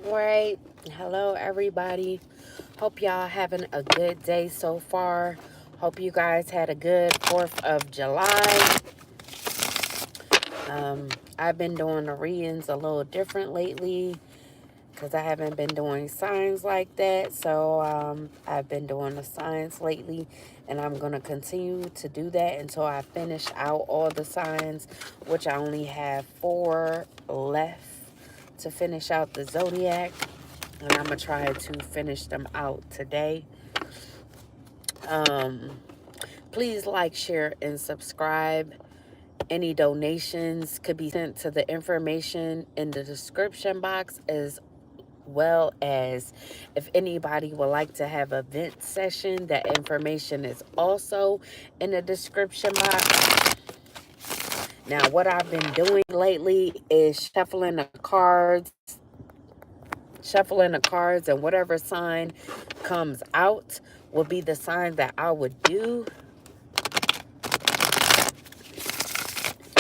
All right. Hello, everybody. Hope y'all having a good day so far. Hope you guys had a good 4th of July. I've been doing the readings a little different lately because I haven't been doing signs like that. So I've been doing the signs lately, and I'm going to continue to do that until I finish out all the signs, which I only have 4 left to finish out the zodiac. And I'm going to try to finish them out today. Please like, share, and subscribe. Any donations could be sent to the information in the description box, as well as if anybody would like to have a vent session, that information is also in the description box. Now, what I've been doing lately is shuffling the cards, and whatever sign comes out will be the sign that I would do.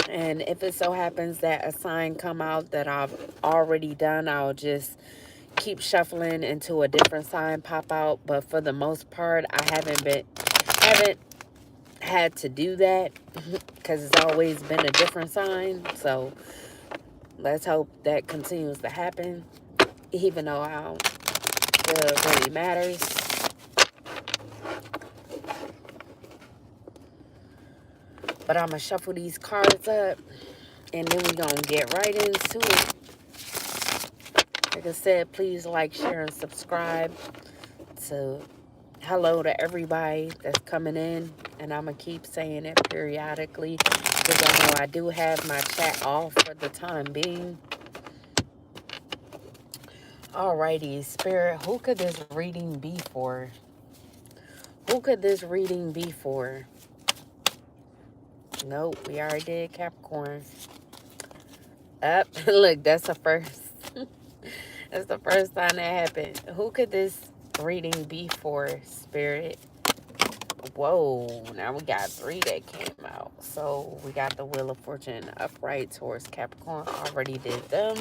And if it so happens that a sign come out that I've already done, I'll just keep shuffling until a different sign pop out. But for the most part, I haven't had to do that because it's always been a different sign. So let's hope that continues to happen, even though I don't feel it really matters. But I'm going to shuffle these cards up, and then we're going to get right into it. Like I said, please like, share, and subscribe. So, hello to everybody that's coming in. And I'm going to keep saying it periodically because I know I do have my chat off for the time being. Alrighty, Spirit, who could this reading be for? Who could this reading be for? Nope, we already did Capricorn. Up, look, that's the first. That's the first time that happened. Who could this reading be for, Spirit? Whoa, now we got 3 that came out. So we got the Wheel of Fortune upright towards Capricorn. Already did them.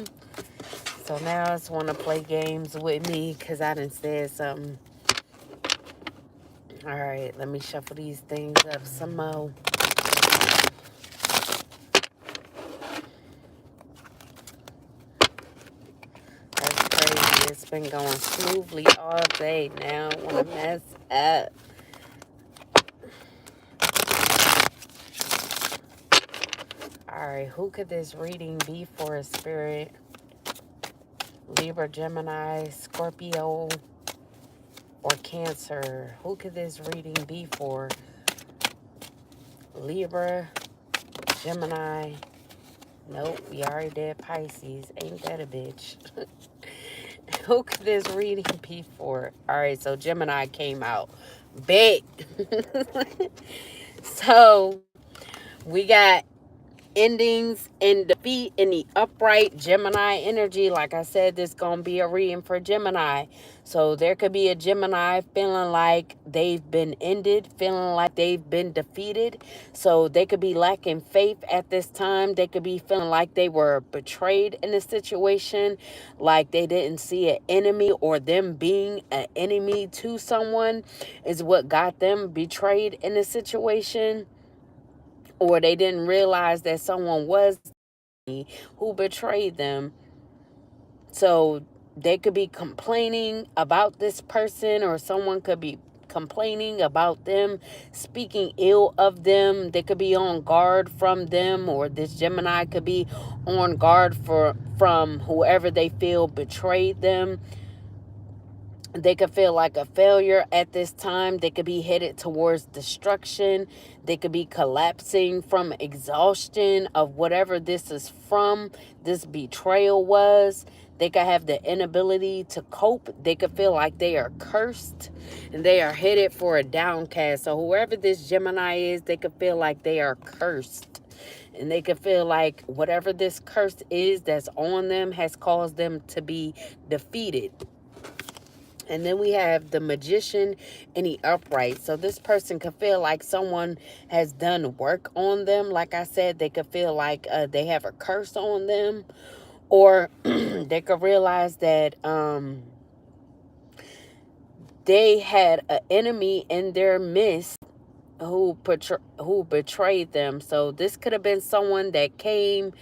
So now I just want to play games with me because I done said something. All right, let me shuffle these things up some more. That's crazy. It's been going smoothly all day now. I want to mess up. All right, who could this reading be for, Spirit? Libra, Gemini, Scorpio, or Cancer? Who could this reading be for? Libra, Gemini. Nope, we already did Pisces. Ain't that a bitch? Who could this reading be for? All right, so Gemini came out big. So we got endings and defeat in the upright Gemini energy. Like I said, this gonna be a reading for Gemini. So there could be a Gemini feeling like they've been ended, feeling like they've been defeated. So they could be lacking faith at this time. They could be feeling like they were betrayed in a situation, like they didn't see an enemy, or them being an enemy to someone is what got them betrayed in a situation, or they didn't realize that someone was who betrayed them. So they could be complaining about this person, or someone could be complaining about them, speaking ill of them. They could be on guard from them, or this Gemini could be on guard from whoever they feel betrayed them. They could feel like a failure at this time. They could be headed towards destruction. They could be collapsing from exhaustion of whatever this is from, this betrayal was. They could have the inability to cope. They could feel like they are cursed and they are headed for a downcast. So whoever this Gemini is, they could feel like they are cursed. And they could feel like whatever this curse is that's on them has caused them to be defeated. And then we have the Magician in the upright. So this person could feel like someone has done work on them. Like I said, they could feel like they have a curse on them. Or they could realize that they had an enemy in their midst who betrayed them. So this could have been someone that came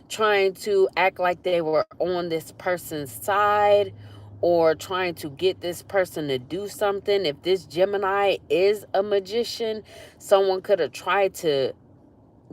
trying to act like they were on this person's side, or trying to get this person to do something. If this Gemini is a magician, someone could have tried to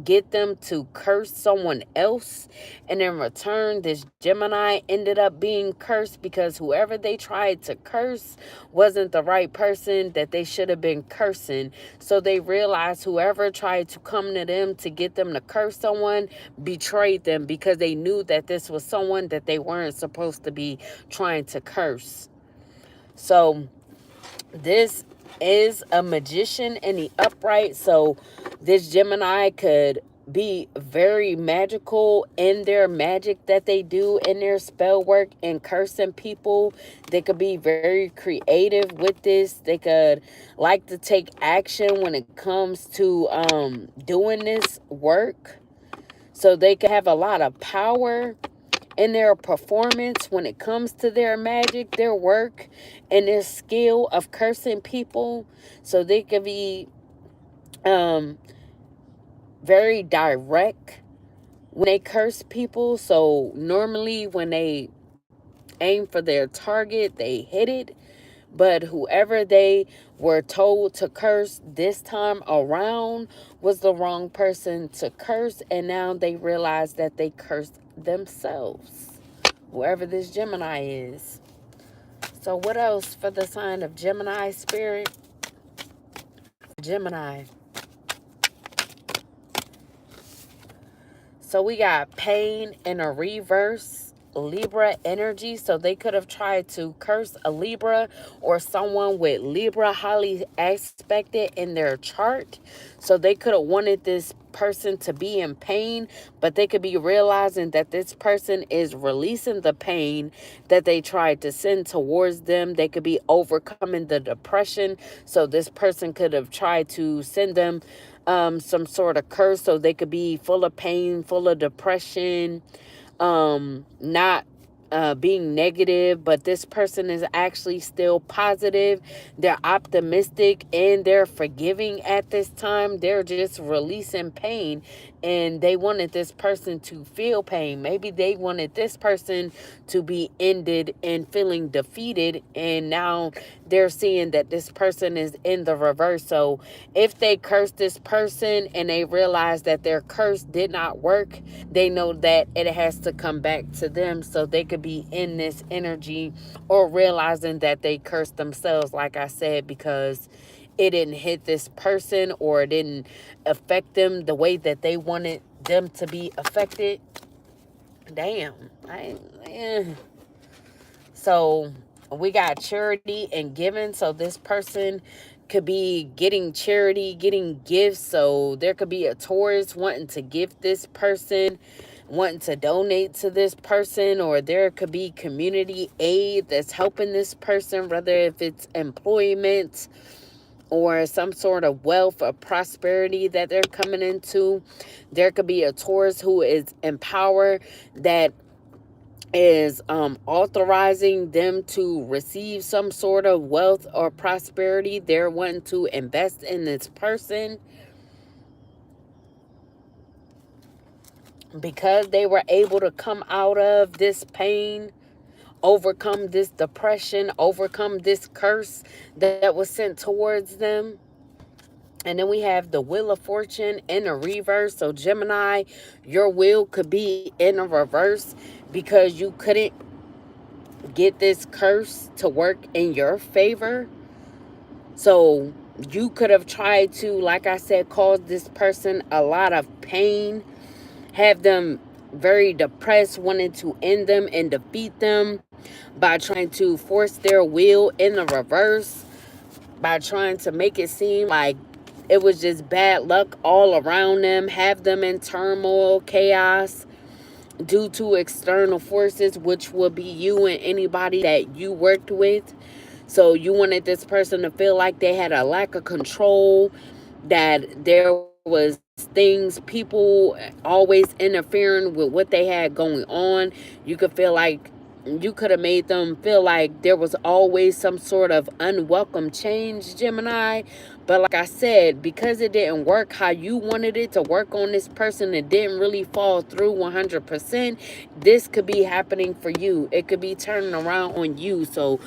get them to curse someone else, and in return this Gemini ended up being cursed, because whoever they tried to curse wasn't the right person that they should have been cursing. So they realized whoever tried to come to them to get them to curse someone betrayed them, because they knew that this was someone that they weren't supposed to be trying to curse. So this is a magician in the upright. So this Gemini could be very magical in their magic that they do, in their spell work and cursing people. They could be very creative with this. They could like to take action when it comes to doing this work. So they could have a lot of power in their performance when it comes to their magic, their work, and their skill of cursing people. So they could be very direct when they curse people. So normally when they aim for their target, they hit it. But whoever they were told to curse this time around was the wrong person to curse, and now they realize that they cursed themselves, whoever this Gemini is. So what else for the sign of Gemini, Spirit? Gemini. So we got pain in a reverse, Libra energy. So they could have tried to curse a Libra or someone with Libra highly aspected in their chart. So they could have wanted this person to be in pain, but they could be realizing that this person is releasing the pain that they tried to send towards them. They could be overcoming the depression. So this person could have tried to send them some sort of curse, so they could be full of pain, full of depression, not being negative, but this person is actually still positive. They're optimistic and they're forgiving at this time. They're just releasing pain, and they wanted this person to feel pain. Maybe they wanted this person to be ended and feeling defeated, and now they're seeing that this person is in the reverse. So if they curse this person and they realize that their curse did not work, they know that it has to come back to them. So they could be in this energy, or realizing that they cursed themselves, like I said, because it didn't hit this person, or it didn't affect them the way that they wanted them to be affected. Damn. So we got charity and giving. So this person could be getting charity, getting gifts. So there could be a Taurus wanting to give this person, wanting to donate to this person, or there could be community aid that's helping this person, whether if it's employment or some sort of wealth or prosperity that they're coming into. There could be a Taurus who is in power that is authorizing them to receive some sort of wealth or prosperity. They're wanting to invest in this person because they were able to come out of this pain, overcome this depression, overcome this curse that was sent towards them. And then we have the Wheel of Fortune in a reverse. So Gemini, your wheel could be in a reverse because you couldn't get this curse to work in your favor. So you could have tried to, like I said, cause this person a lot of pain, have them very depressed, wanting to end them and defeat them by trying to force their will in the reverse, by trying to make it seem like it was just bad luck all around them, have them in turmoil, chaos, due to external forces, which will be you and anybody that you worked with. So you wanted this person to feel like they had a lack of control, that there was things, people always interfering with what they had going on. You could feel like you could have made them feel like there was always some sort of unwelcome change, Gemini. But like I said, because it didn't work how you wanted it to work on this person, it didn't really fall through 100%. This could be happening for you. It could be turning around on you. So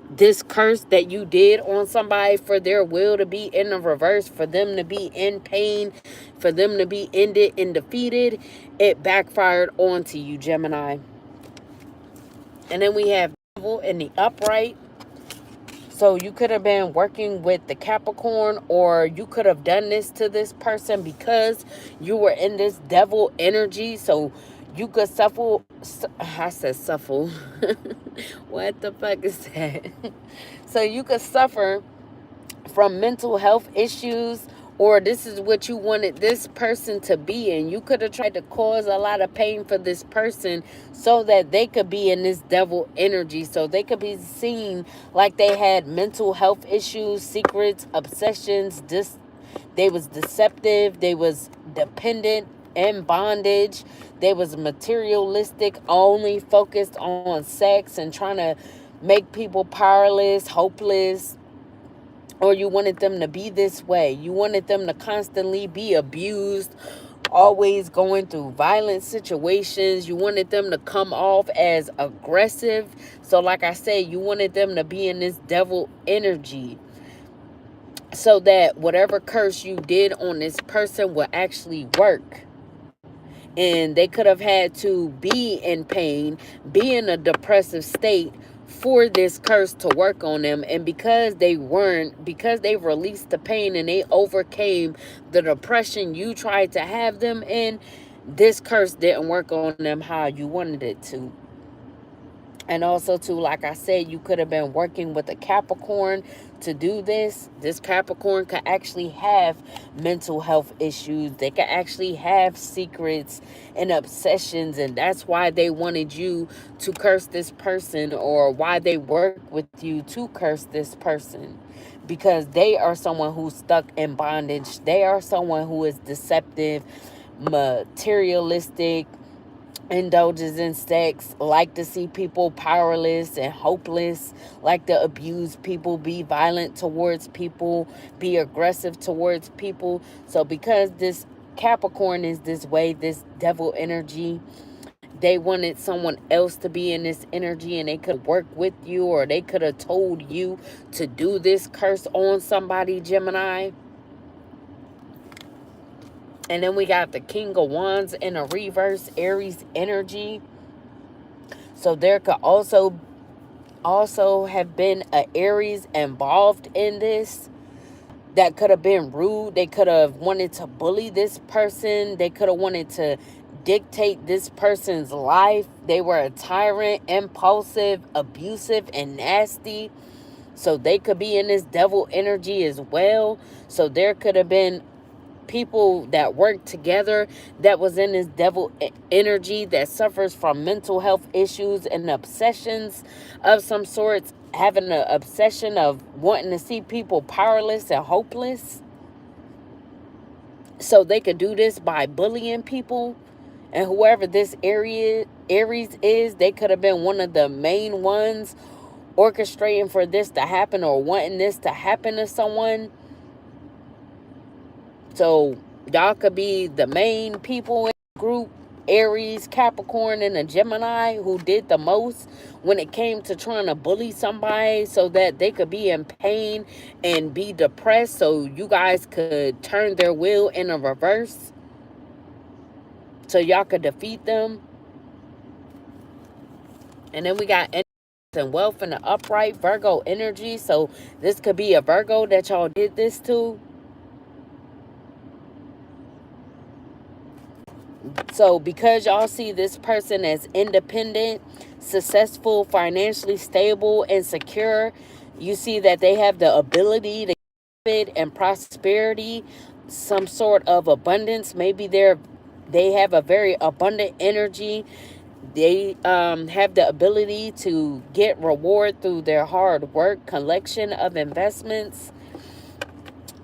this curse that you did on somebody, for their will to be in the reverse, for them to be in pain, for them to be ended and defeated, it backfired onto you, Gemini. And then we have devil in the upright. So you could have been working with the Capricorn, or you could have done this to this person because you were in this devil energy. So you could suffer. I said suffer. What the fuck is that? So you could suffer from mental health issues, or this is what you wanted this person to be in. You could have tried to cause a lot of pain for this person so that they could be in this devil energy, so they could be seen like they had mental health issues, secrets, obsessions. They was deceptive, they was dependent and bondage, they was materialistic, only focused on sex and trying to make people powerless, hopeless. Or you wanted them to be this way. You wanted them to constantly be abused, always going through violent situations. You wanted them to come off as aggressive. So like I said, you wanted them to be in this devil energy, so that whatever curse you did on this person will actually work. And they could have had to be in pain, be in a depressive state for this curse to work on them. And because they weren't, because they released the pain and they overcame the depression you tried to have them in, this curse didn't work on them how you wanted it to. And also too, like I said, you could have been working with a Capricorn to do this. This Capricorn could actually have mental health issues. They could actually have secrets and obsessions. And that's why they wanted you to curse this person, or why they work with you to curse this person. Because they are someone who's stuck in bondage. They are someone who is deceptive, materialistic, indulges in sex, like to see people powerless and hopeless, like to abuse people, be violent towards people, be aggressive towards people. So because this Capricorn is this way, this devil energy, they wanted someone else to be in this energy, and they could work with you, or they could have told you to do this curse on somebody, Gemini. And then we got the King of Wands in a reverse, Aries energy. So there could also have been an Aries involved in this that could have been rude. They could have wanted to bully this person. They could have wanted to dictate this person's life. They were a tyrant, impulsive, abusive, and nasty. So they could be in this devil energy as well. So there could have been people that work together that was in this devil energy that suffers from mental health issues and obsessions of some sorts, having an obsession of wanting to see people powerless and hopeless. So they could do this by bullying people. And whoever this Aries is, they could have been one of the main ones orchestrating for this to happen, or wanting this to happen to someone. So y'all could be the main people in the group, Aries, Capricorn, and a Gemini, who did the most when it came to trying to bully somebody so that they could be in pain and be depressed, so you guys could turn their will in a reverse, so y'all could defeat them. And then we got and wealth in the upright, Virgo energy. So this could be a Virgo that y'all did this to. So because y'all see this person as independent, successful, financially stable, and secure, you see that they have the ability to fit and prosperity, some sort of abundance. Maybe they have a very abundant energy. They have the ability to get reward through their hard work, collection of investments.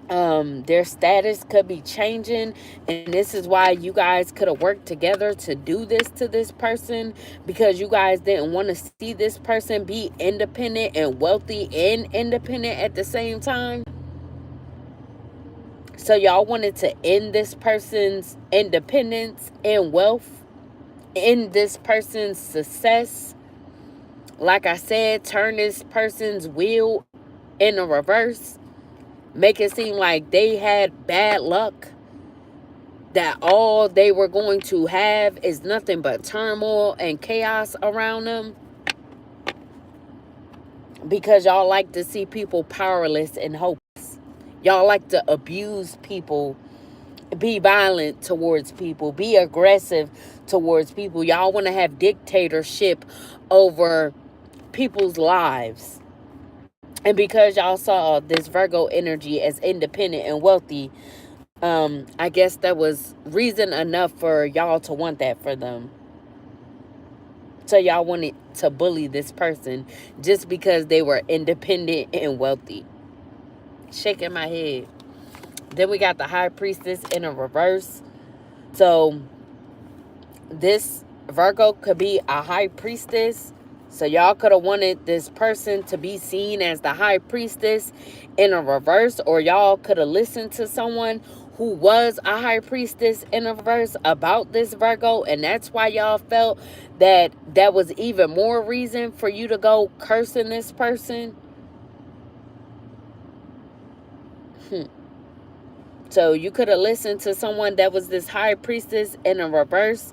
Their status could be changing, and this is why you guys could have worked together to do this to this person, because you guys didn't want to see this person be independent and wealthy and independent at the same time. So y'all wanted to end this person's independence and wealth, end this person's success. Like I said, turn this person's wheel in a reverse, make it seem like they had bad luck, that all they were going to have is nothing but turmoil and chaos around them, because y'all like to see people powerless and hopeless. Y'all like to abuse people, be violent towards people, be aggressive towards people. Y'all want to have dictatorship over people's lives. And because y'all saw this Virgo energy as independent and wealthy, I guess that was reason enough for y'all to want that for them. So y'all wanted to bully this person just because they were independent and wealthy. Shaking my head. Then we got the High Priestess in a reverse. So this Virgo could be a high priestess. So y'all could have wanted this person to be seen as the high priestess in a reverse, or y'all could have listened to someone who was a high priestess in a reverse about this Virgo, and that's why y'all felt that that was even more reason for you to go cursing this person. So you could have listened to someone that was this high priestess in a reverse,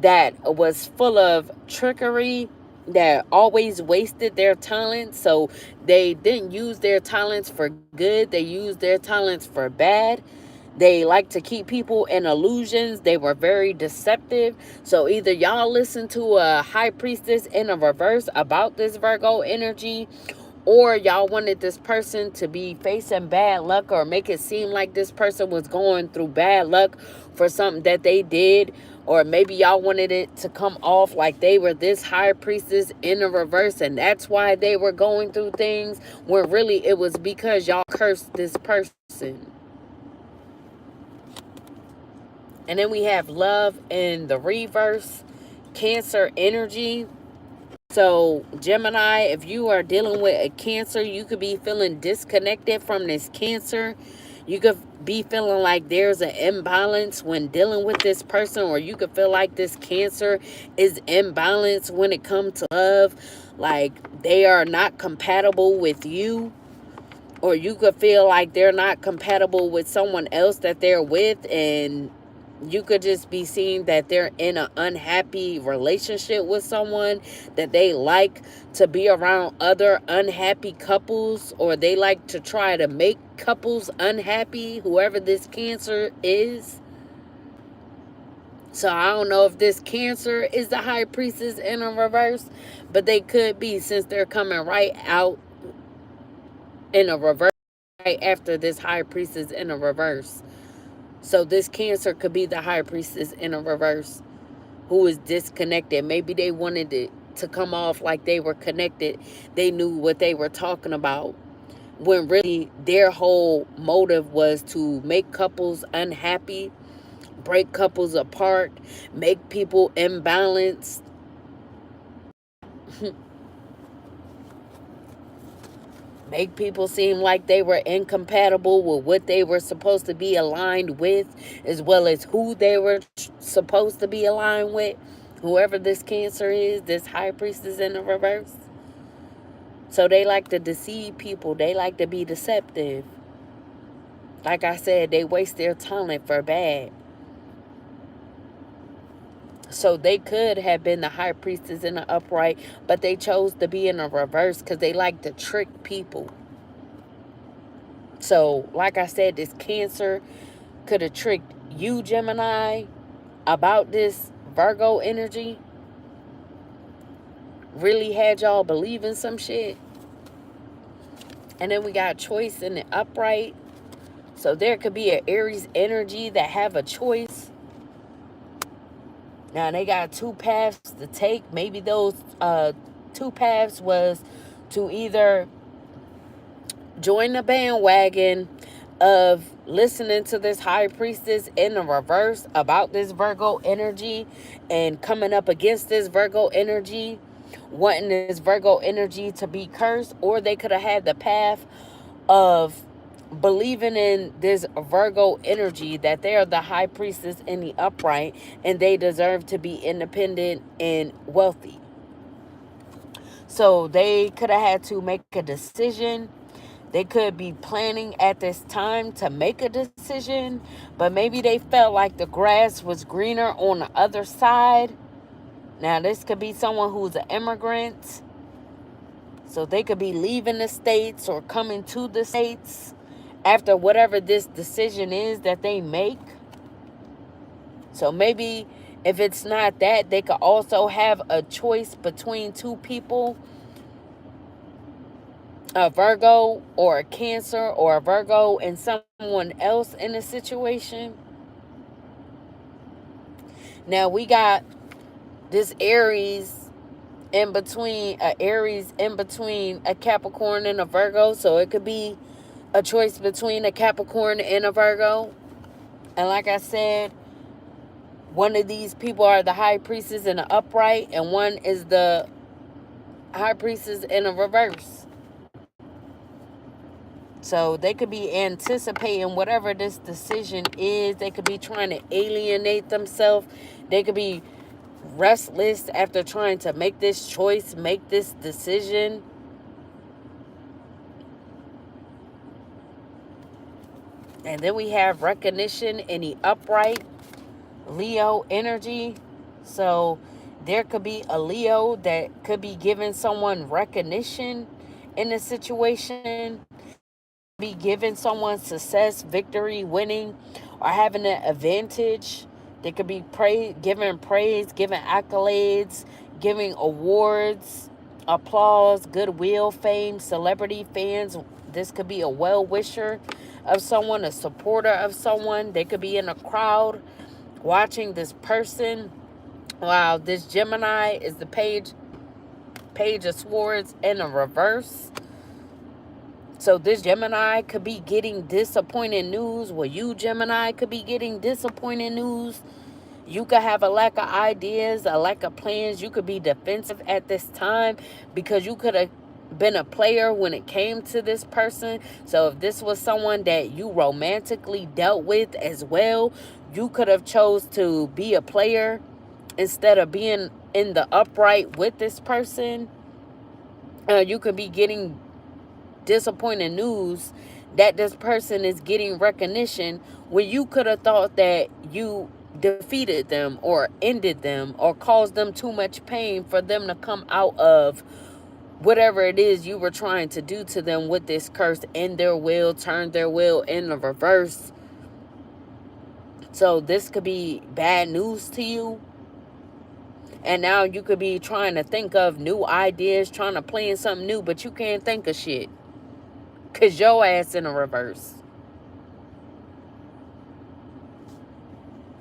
that was full of trickery, that always wasted their talents. So they didn't use their talents for good, they used their talents for bad. They like to keep people in illusions. They were very deceptive. So either y'all listen to a high priestess in a reverse about this Virgo energy, or y'all wanted this person to be facing bad luck, or make it seem like this person was going through bad luck for something that they did. Or maybe y'all wanted it to come off like they were this high priestess in a reverse, and that's why they were going through things, when really it was because y'all cursed this person. And then we have love in the reverse, Cancer energy. So Gemini, if you are dealing with a Cancer, you could be feeling disconnected from this Cancer. You could be feeling like there's an imbalance when dealing with this person, or you could feel like this Cancer is imbalanced when it comes to love, like they are not compatible with you. Or you could feel like they're not compatible with someone else that they're with, and you could just be seeing that they're in an unhappy relationship with someone, that they like to be around other unhappy couples, or they like to try to make couples unhappy, whoever this Cancer is. So I don't know if this Cancer is the high priestess in a reverse, but they could be, since they're coming right out in a reverse right after this high priestess in a reverse. So this Cancer could be the high priestess in a reverse who is disconnected. Maybe they wanted it to come off like they were connected. They knew what they were talking about, when really their whole motive was to make couples unhappy, break couples apart, make people imbalanced. Make people seem like they were incompatible with what they were supposed to be aligned with, as well as who they were supposed to be aligned with. Whoever this Cancer is, this high priestess in the reverse. So they like to deceive people. They like to be deceptive. Like I said, they waste their talent for bad. So they could have been the high priestess in the upright, but they chose to be in a reverse because they like to trick people. So, like I said, this Cancer could have tricked you, Gemini, about this Virgo energy. Really had y'all believing some shit. And then we got choice in the upright. So there could be an Aries energy that have a choice. Now they got two paths to take. Maybe those two paths was to either join the bandwagon of listening to this high priestess in the reverse about this Virgo energy and coming up against this Virgo energy, wanting this Virgo energy to be cursed, or they could have had the path of believing in this Virgo energy that they are the high priestess in the upright and they deserve to be independent and wealthy. So they could have had to make a decision. They could be planning at this time to make a decision, but maybe they felt like the grass was greener on the other side. Now, this could be someone who's an immigrant. So they could be leaving the states or coming to the states after whatever this decision is that they make. So maybe if it's not that, they could also have a choice between two people, a Virgo or a Cancer, or a Virgo and someone else in a situation. Now we got this Aries in between, a Capricorn and a Virgo. So it could be a choice between a Capricorn and a Virgo. And like I said, one of these people are the high priestess in the upright, and one is the high priestess in the reverse. So they could be anticipating whatever this decision is. They could be trying to alienate themselves. They could be restless after trying to make this choice, make this decision. And then we have recognition in the upright, Leo energy. So there could be a Leo that could be giving someone recognition in a situation, be giving someone success, victory, winning, or having an advantage. They could be giving praise, giving accolades, giving awards, applause, goodwill, fame, celebrity, fans. This could be a well-wisher of someone, a supporter of someone. They could be in a crowd watching this person. Wow, this Gemini is the page of swords in a reverse. So this Gemini could be getting disappointing news. Well, you Gemini could be getting disappointing news. You could have a lack of ideas, a lack of plans. You could be defensive at this time because you could have been a player when it came to this person. So if this was someone that you romantically dealt with as well, you could have chose to be a player instead of being in the upright with this person. You could be getting disappointing news that this person is getting recognition when you could have thought that you defeated them or ended them or caused them too much pain for them to come out of whatever it is you were trying to do to them with this curse, in their will, turn their will in the reverse. So this could be bad news to you. And now you could be trying to think of new ideas, trying to plan something new, but you can't think of shit. Because your ass in a reverse.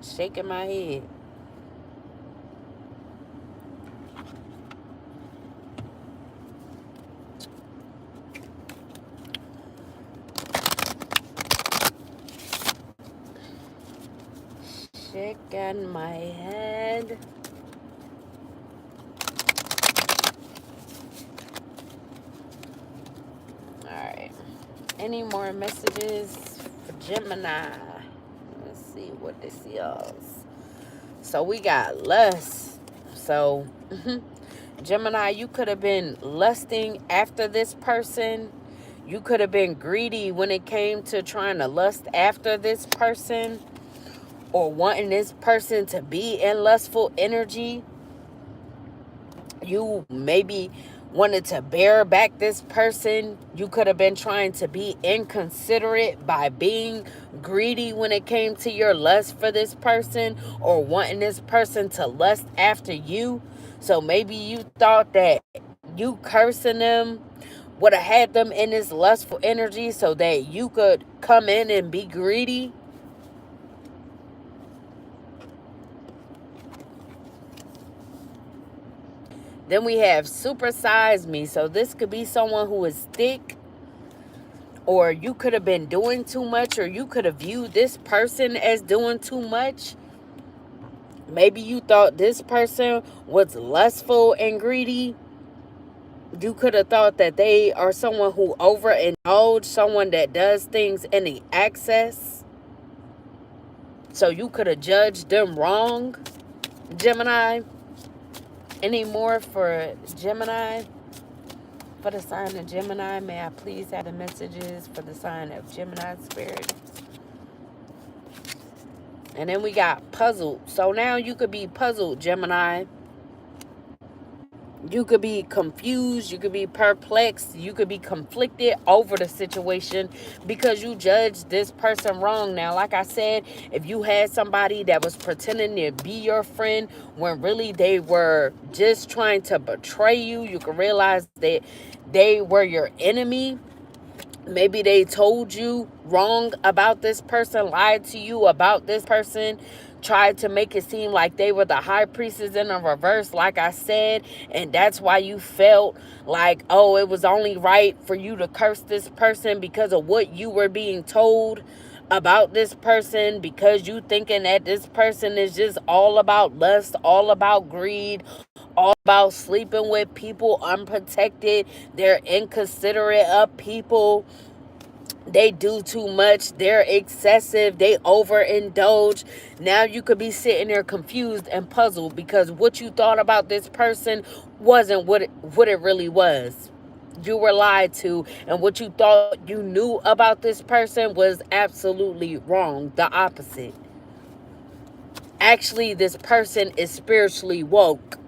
Shaking my head. Shaking my head. Alright. Any more messages for Gemini? Let's see what this is. So we got lust. So, Gemini, you could have been lusting after this person. You could have been greedy when it came to trying to lust after this person, or wanting this person to be in lustful energy. You maybe wanted to bear back this person. You could have been trying to be inconsiderate by being greedy when it came to your lust for this person, or wanting this person to lust after you. So maybe you thought that you cursing them would have had them in this lustful energy so that you could come in and be greedy. Then we have supersize me. So this could be someone who is thick or you could have been doing too much, or you could have viewed this person as doing too much. Maybe you thought this person was lustful and greedy. You could have thought that they are someone who overindulge, someone that does things in the excess. So you could have judged them wrong, Gemini. Any more for Gemini? For the sign of Gemini, may I please have the messages for the sign of Gemini spirit? And then we got puzzled. So now you could be puzzled, Gemini. You could be confused. You could be perplexed. You could be conflicted over the situation because you judged this person wrong. Now, like I said, if you had somebody that was pretending to be your friend when really they were just trying to betray you, you can realize that they were your enemy. Maybe they told you wrong about this person, lied to you about this person, tried to make it seem like they were the high priestess in a reverse, like I said, and that's why you felt like, oh, it was only right for you to curse this person because of what you were being told about this person, because you thinking that this person is just all about lust, all about greed, all about sleeping with people unprotected. They're inconsiderate of people. They do too much. They're excessive. They overindulge. Now you could be sitting there confused and puzzled because what you thought about this person wasn't what it really was. You were lied to, and what you thought you knew about this person was absolutely wrong. The opposite. Actually, this person is spiritually woke.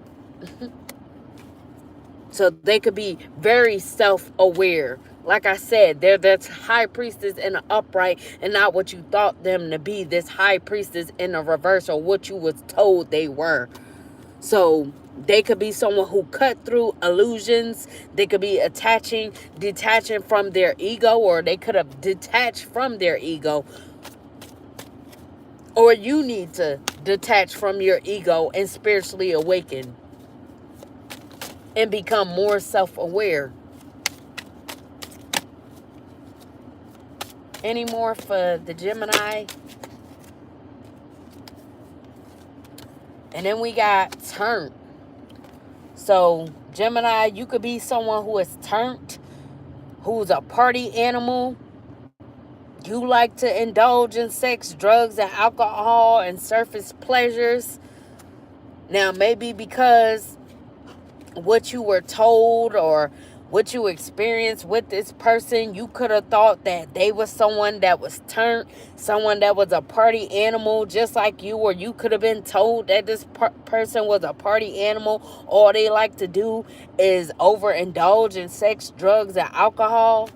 So they could be very self-aware. Like I said, they're this high priestess in the upright and not what you thought them to be, this high priestess in the reverse, or what you was told they were. So they could be someone who cut through illusions. They could be detaching from their ego, or they could have detached from their ego. Or you need to detach from your ego and spiritually awaken and become more self-aware. Any more for the Gemini? And then we got turned. So Gemini, you could be someone who is turned, who's a party animal. You like to indulge in sex, drugs, and alcohol and surface pleasures. Now, maybe because what you were told or what you experienced with this person, you could have thought that they was someone that was turned, someone that was a party animal just like you, or you could have been told that this person was a party animal. All they like to do is overindulge in sex, drugs, and alcohol.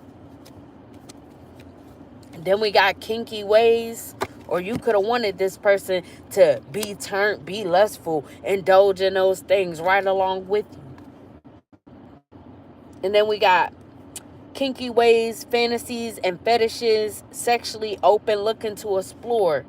And then we got kinky ways, or you could have wanted this person to be turned, be lustful, indulge in those things right along with you. And then we got kinky ways, fantasies, and fetishes, sexually open, looking to explore.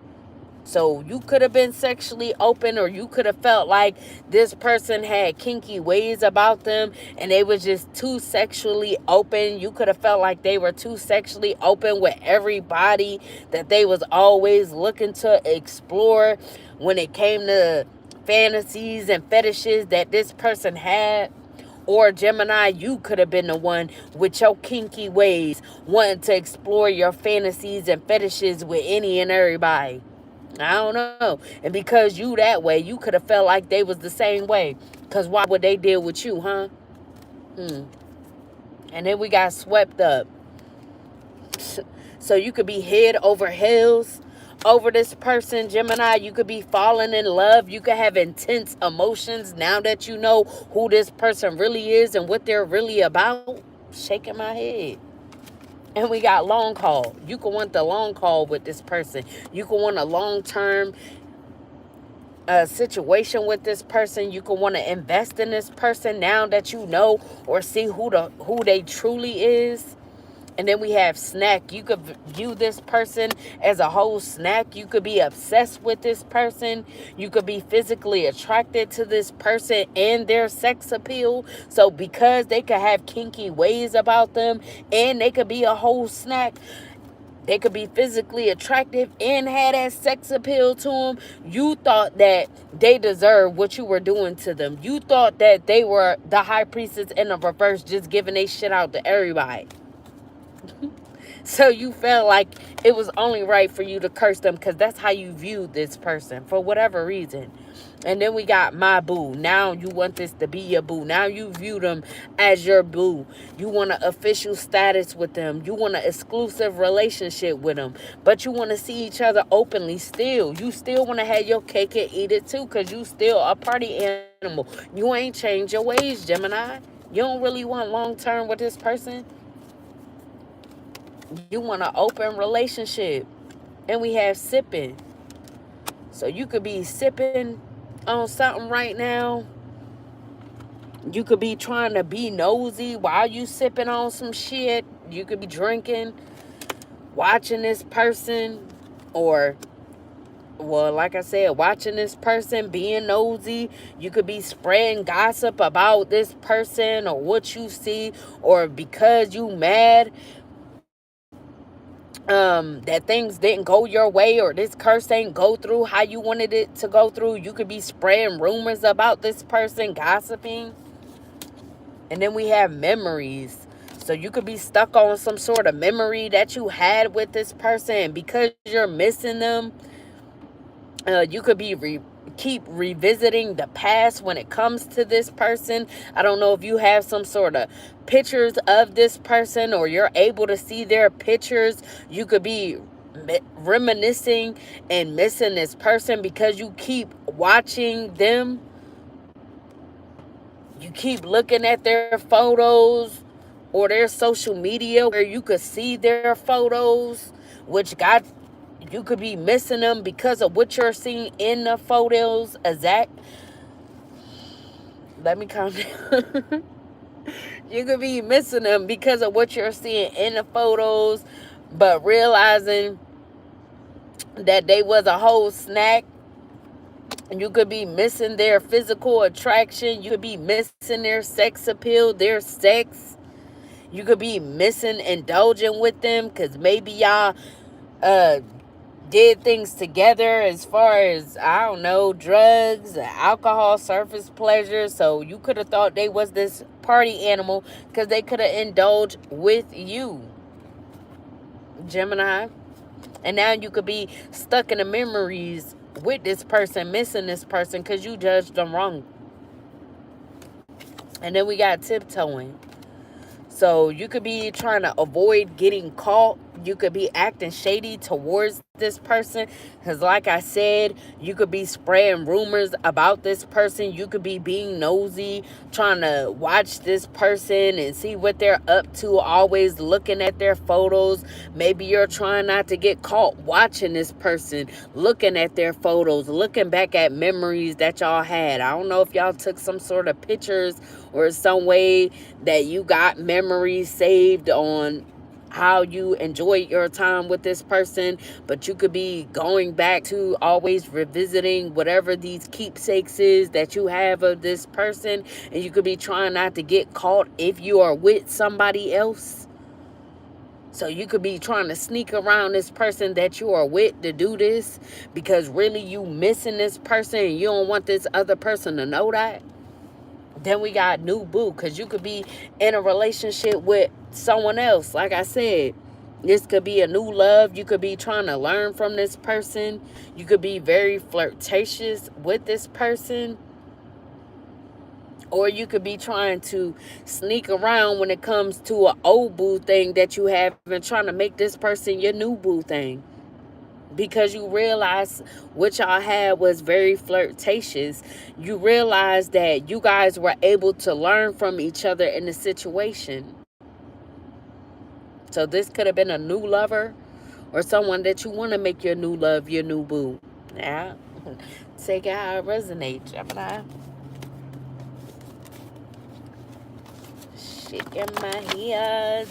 So you could have been sexually open, or you could have felt like this person had kinky ways about them and they was just too sexually open. You could have felt like they were too sexually open with everybody, that they was always looking to explore when it came to fantasies and fetishes that this person had. Or Gemini, you could have been the one with your kinky ways, wanting to explore your fantasies and fetishes with any and everybody. I don't know. And because you that way, you could have felt like they was the same way. Because why would they deal with you, huh? And then we got swept up. So you could be head over heels over this person, Gemini. You could be falling in love. You could have intense emotions now that you know who this person really is and what they're really about. Shaking my head. And we got long haul. You can want the long haul with this person. You can want a long-term situation with this person. You can want to invest in this person now that you know or see who they truly is. And then we have snack. You could view this person as a whole snack. You could be obsessed with this person. You could be physically attracted to this person and their sex appeal. So because they could have kinky ways about them and they could be a whole snack, they could be physically attractive and had that sex appeal to them. You thought that they deserved what you were doing to them. You thought that they were the high priestess in the reverse, just giving they shit out to everybody. So you felt like it was only right for you to curse them because that's how you viewed this person for whatever reason. And then we got my boo. Now you want this to be your boo. Now you view them as your boo. You want an official status with them. You want an exclusive relationship with them. But you want to see each other openly still. You still want to have your cake and eat it too because you still a party animal. You ain't changed your ways, Gemini. You don't really want long term with this person. You want an open relationship. And we have sipping. So you could be sipping on something right now. You could be trying to be nosy while you sipping on some shit. You could be drinking, watching this person, or, well, like I said, watching this person, being nosy. You could be spreading gossip about this person or what you see, or because you mad that things didn't go your way, or this curse ain't go through how you wanted it to go through. You could be spreading rumors about this person, gossiping. And then we have memories. So you could be stuck on some sort of memory that you had with this person. Because you're missing them, you could be keep revisiting the past when it comes to this person. I don't know if you have some sort of pictures of this person or you're able to see their pictures. You could be reminiscing and missing this person because you keep watching them. You keep looking at their photos or their social media where you could see their photos, which you could be missing them because of what you're seeing in the photos. Let me calm down. You could be missing them because of what you're seeing in the photos, but realizing that they was a whole snack. You could be missing their physical attraction. You could be missing their sex appeal, their sex. You could be missing indulging with them because maybe y'all did things together as far as, I don't know, drugs, alcohol, surface pleasure. So you could have thought they was this party animal because they could have indulged with you, Gemini. And now you could be stuck in the memories with this person, missing this person because you judged them wrong. And then we got tiptoeing. So you could be trying to avoid getting caught. You could be acting shady towards this person. Because like I said, you could be spreading rumors about this person. You could be being nosy, trying to watch this person and see what they're up to, always looking at their photos. Maybe you're trying not to get caught watching this person, looking at their photos, looking back at memories that y'all had. I don't know if y'all took some sort of pictures or some way that you got memories saved on how you enjoyed your time with this person, but you could be going back to always revisiting whatever these keepsakes is that you have of this person, and you could be trying not to get caught if you are with somebody else. So you could be trying to sneak around this person that you are with to do this because really you missing this person and you don't want this other person to know that. Then we got new boo, because you could be in a relationship with someone else. Like I said, this could be a new love. You could be trying to learn from this person. You could be very flirtatious with this person. Or you could be trying to sneak around when it comes to an old boo thing that you have and trying to make this person your new boo thing. Because you realize what y'all had was very flirtatious. You realize that you guys were able to learn from each other in the situation. So this could have been a new lover or someone that you want to make your new love, your new boo. Yeah. Take it how it resonates, Gemini. Shaking my head.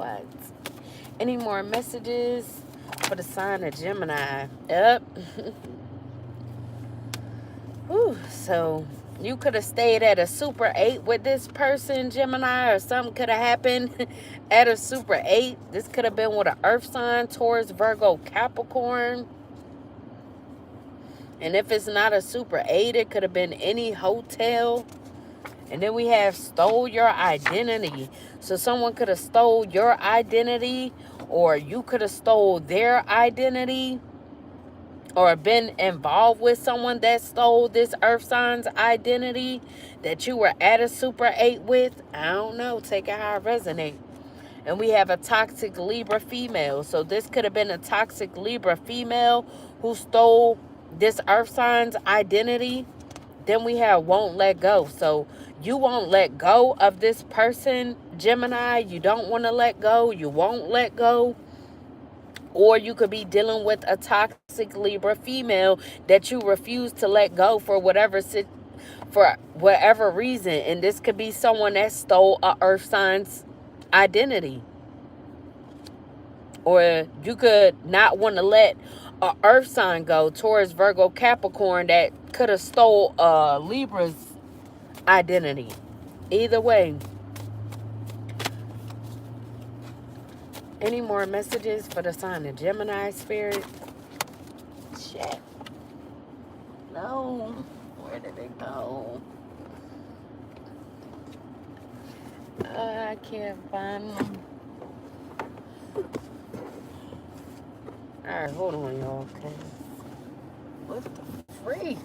What? Any more messages for the sign of Gemini? Yep. Whew. So you could have stayed at a Super 8 with this person, Gemini, or something could have happened at a Super 8. This could have been with an earth sign, Taurus, Virgo, Capricorn. And if it's not a Super 8, it could have been any hotel. And then we have stole your identity. So someone could have stole your identity, or you could have stole their identity, or been involved with someone that stole this earth sign's identity that you were at a Super 8 with. I don't know. Take it how it resonates. And we have a toxic Libra female. So this could have been a toxic Libra female who stole this earth sign's identity. Then we have won't let go. So you won't let go of this person, Gemini. You don't want to let go. You won't let go. Or you could be dealing with a toxic Libra female that you refuse to let go for whatever reason. And this could be someone that stole a earth sign's identity. Or you could not want to let a earth sign go, Taurus, Virgo, Capricorn, that could have stole Libra's identity. Either way. Any more messages for the sign of Gemini, Spirit? Shit. No. Where did it go? I can't find them. Alright, hold on, y'all. Okay. What the freak?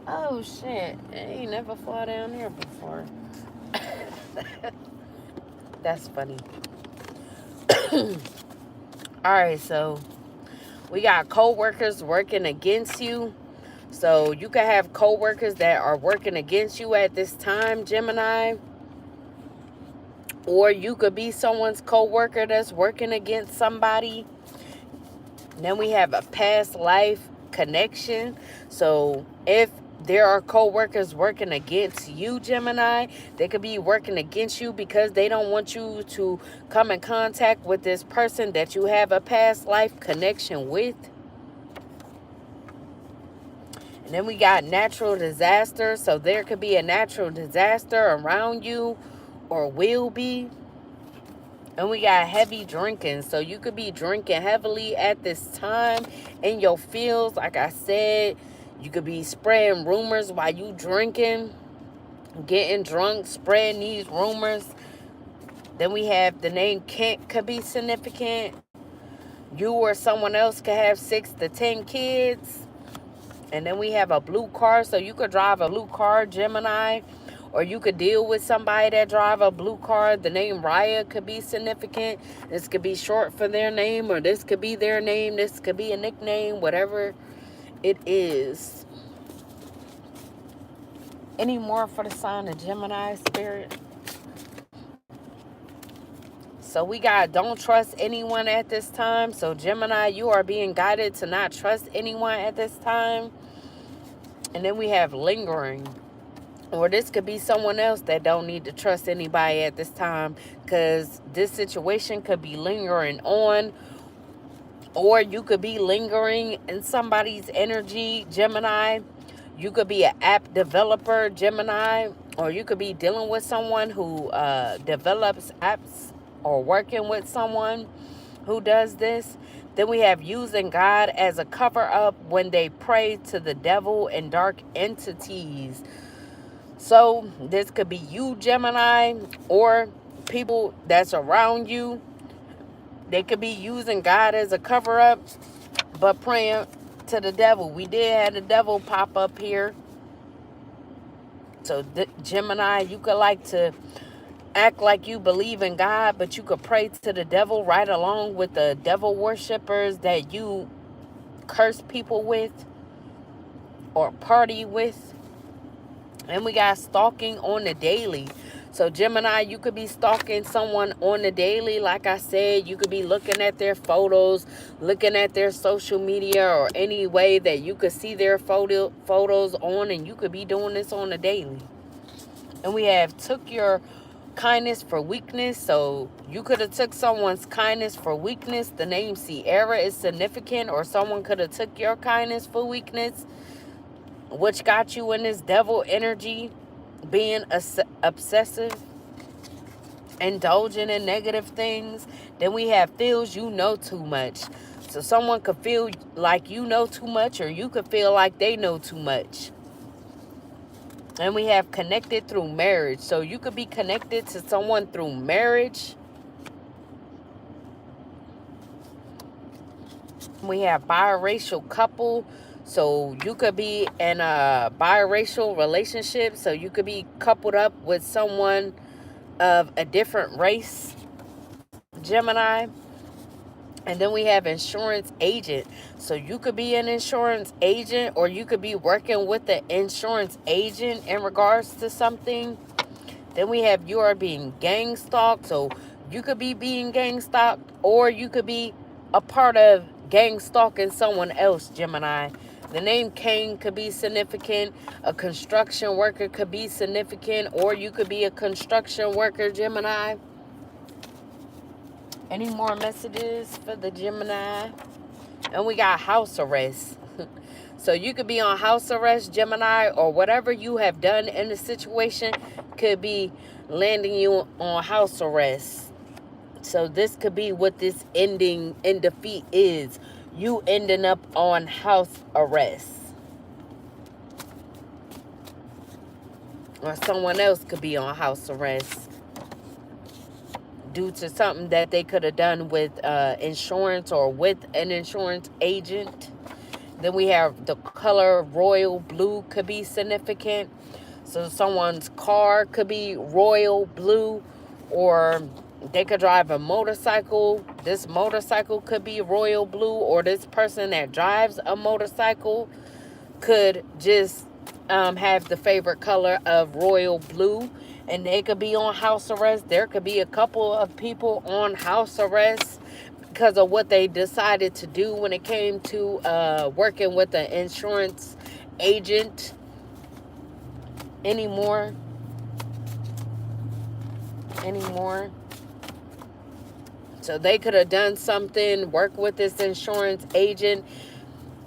Oh, shit. I ain't never fly down here before. That's funny. Alright, so we got co-workers working against you. So you could have co-workers that are working against you at this time, Gemini. Or you could be someone's co-worker that's working against somebody. Then we have a past life connection. So if there are co-workers working against you, Gemini, they could be working against you because they don't want you to come in contact with this person that you have a past life connection with. And then we got natural disaster. So there could be a natural disaster around you, or will be. And we got heavy drinking. So you could be drinking heavily at this time in your fields. Like I said, you could be spreading rumors while you drinking, getting drunk, spreading these rumors. Then we have the name Kent could be significant. You or someone else could have 6 to 10 kids. And then we have a blue car. So you could drive a blue car, Gemini. Or you could deal with somebody that drive a blue car. The name Raya could be significant. This could be short for their name, or this could be their name. This could be a nickname, whatever it is. Any more for the sign of Gemini, Spirit? So we got don't trust anyone at this time. So Gemini, you are being guided to not trust anyone at this time. And then we have lingering. Or this could be someone else that don't need to trust anybody at this time, because this situation could be lingering on. Or you could be lingering in somebody's energy, Gemini. You could be an app developer, Gemini. Or you could be dealing with someone who develops apps, or working with someone who does this. Then we have using God as a cover-up when they pray to the devil and dark entities. So this could be you, Gemini, or people that's around you. They could be using God as a cover-up, but praying to the devil. We did have the devil pop up here. So Gemini, you could like to act like you believe in God, but you could pray to the devil right along with the devil worshippers that you curse people with or party with. And we got stalking on the daily. So Gemini, you could be stalking someone on the daily. Like I said, you could be looking at their photos, looking at their social media, or any way that you could see their photos on, and you could be doing this on the daily. And we have took your kindness for weakness. So you could have took someone's kindness for weakness. The name Sierra is significant, or someone could have took your kindness for weakness, which got you in this devil energy, being obsessive, indulging in negative things. Then we have feels you know too much. So someone could feel like you know too much, or you could feel like they know too much. And we have connected through marriage. So you could be connected to someone through marriage. We have biracial couple. So you could be in a biracial relationship. So you could be coupled up with someone of a different race, Gemini. And then we have insurance agent. So you could be an insurance agent, or you could be working with the insurance agent in regards to something. Then we have you are being gang stalked. So you could be being gang stalked, or you could be a part of gang stalking someone else, Gemini. The name Kane could be significant. A construction worker could be significant, or you could be a construction worker, Gemini. Any more messages for the Gemini? And we got house arrest. So you could be on house arrest, Gemini, or whatever you have done in the situation could be landing you on house arrest. So this could be what this ending in defeat is. You ending up on house arrest. Or someone else could be on house arrest due to something that they could have done with insurance, or with an insurance agent. Then we have the color royal blue could be significant. So someone's car could be royal blue, or they could drive a motorcycle. This motorcycle could be royal blue, or this person that drives a motorcycle could just have the favorite color of royal blue. And they could be on house arrest. There could be a couple of people on house arrest because of what they decided to do when it came to working with an insurance agent anymore. So they could have done something, work with this insurance agent,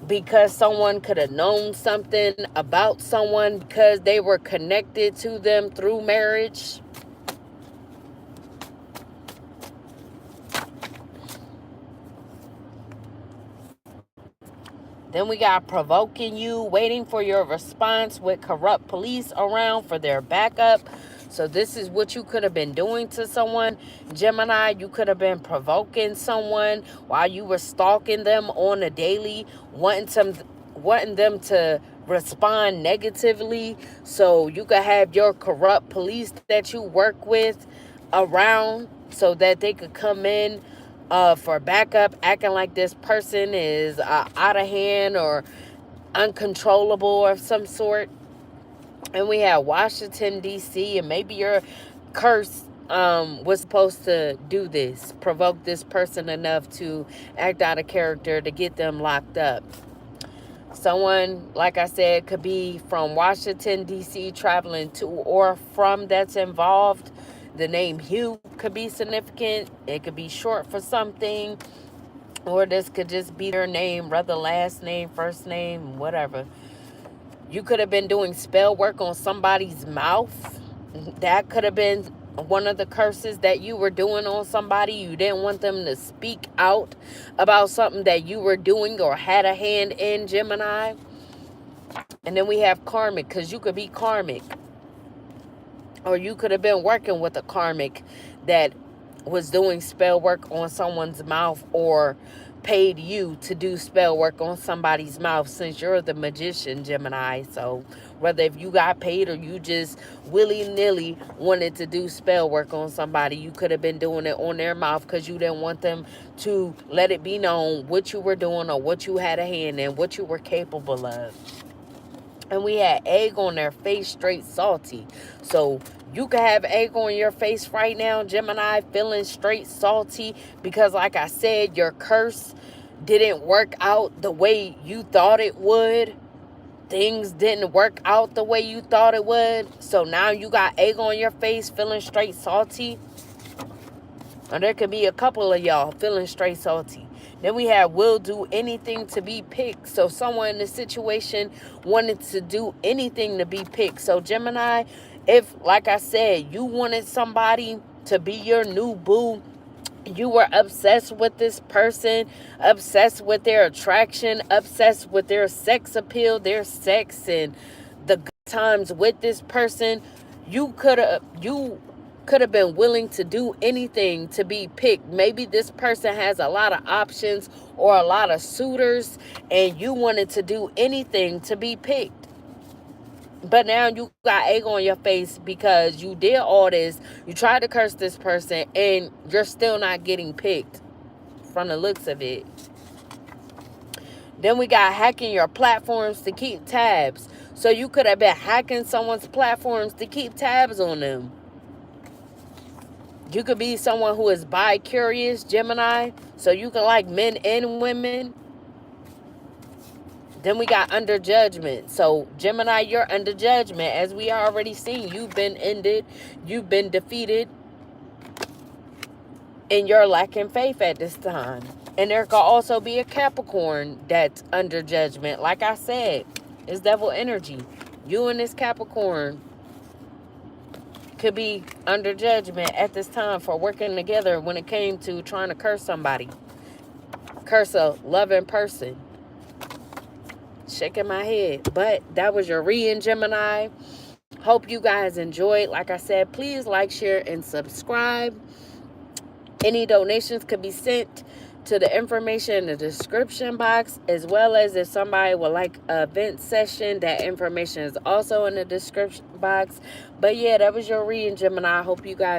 because someone could have known something about someone because they were connected to them through marriage. Then we got provoking you, waiting for your response with corrupt police around for their backup. So this is what you could have been doing to someone, Gemini. You could have been provoking someone while you were stalking them on a daily, wanting them to respond negatively. So you could have your corrupt police that you work with around so that they could come in for backup, acting like this person is out of hand or uncontrollable of some sort. And we have Washington, D.C., and maybe your curse was supposed to do this, provoke this person enough to act out of character to get them locked up. Someone, like I said, could be from Washington, D.C., traveling to or from that's involved. The name Hugh could be significant. It could be short for something. Or this could just be their name, rather last name, first name, whatever. You could have been doing spell work on somebody's mouth. That could have been one of the curses that you were doing on somebody. You didn't want them to speak out about something that you were doing or had a hand in, Gemini. And then we have karmic, because you could be karmic. Or you could have been working with a karmic that was doing spell work on someone's mouth, or paid you to do spell work on somebody's mouth, since you're the magician, Gemini. So whether if you got paid or you just willy-nilly wanted to do spell work on somebody, you could have been doing it on their mouth because you didn't want them to let it be known what you were doing or what you had a hand in, what you were capable of. And we had egg on their face, straight salty. So you could have egg on your face right now, Gemini, feeling straight salty because, like I said, your curse didn't work out the way you thought it would. things didn't work out the way you thought it would. So now you got egg on your face, feeling straight salty. Or there could be a couple of y'all feeling straight salty. Then we have will do anything to be picked. So someone in this situation wanted to do anything to be picked. So Gemini, if, like I said, you wanted somebody to be your new boo, you were obsessed with this person, obsessed with their attraction, obsessed with their sex appeal, their sex, and the good times with this person, you could have been willing to do anything to be picked. Maybe this person has a lot of options or a lot of suitors, and you wanted to do anything to be picked. But now you got egg on your face because you did all this. You tried to curse this person and you're still not getting picked from the looks of it. Then we got hacking your platforms to keep tabs. So you could have been hacking someone's platforms to keep tabs on them. You could be someone who is bi-curious, Gemini. So you can like men and women. Then we got under judgment. So Gemini, you're under judgment. As we already seen, you've been ended. You've been defeated. And you're lacking faith at this time. And there could also be a Capricorn that's under judgment. Like I said, it's devil energy. You and this Capricorn could be under judgment at this time for working together when it came to trying to curse somebody. Curse a loving person. Shaking my head. But that was your reading, Gemini. Hope you guys enjoyed. Like I said, please like, share, and subscribe. Any donations could be sent to the information in the description box, as well as if somebody would like an event session, that information is also in the description box. But yeah, that was your reading, Gemini. I hope you guys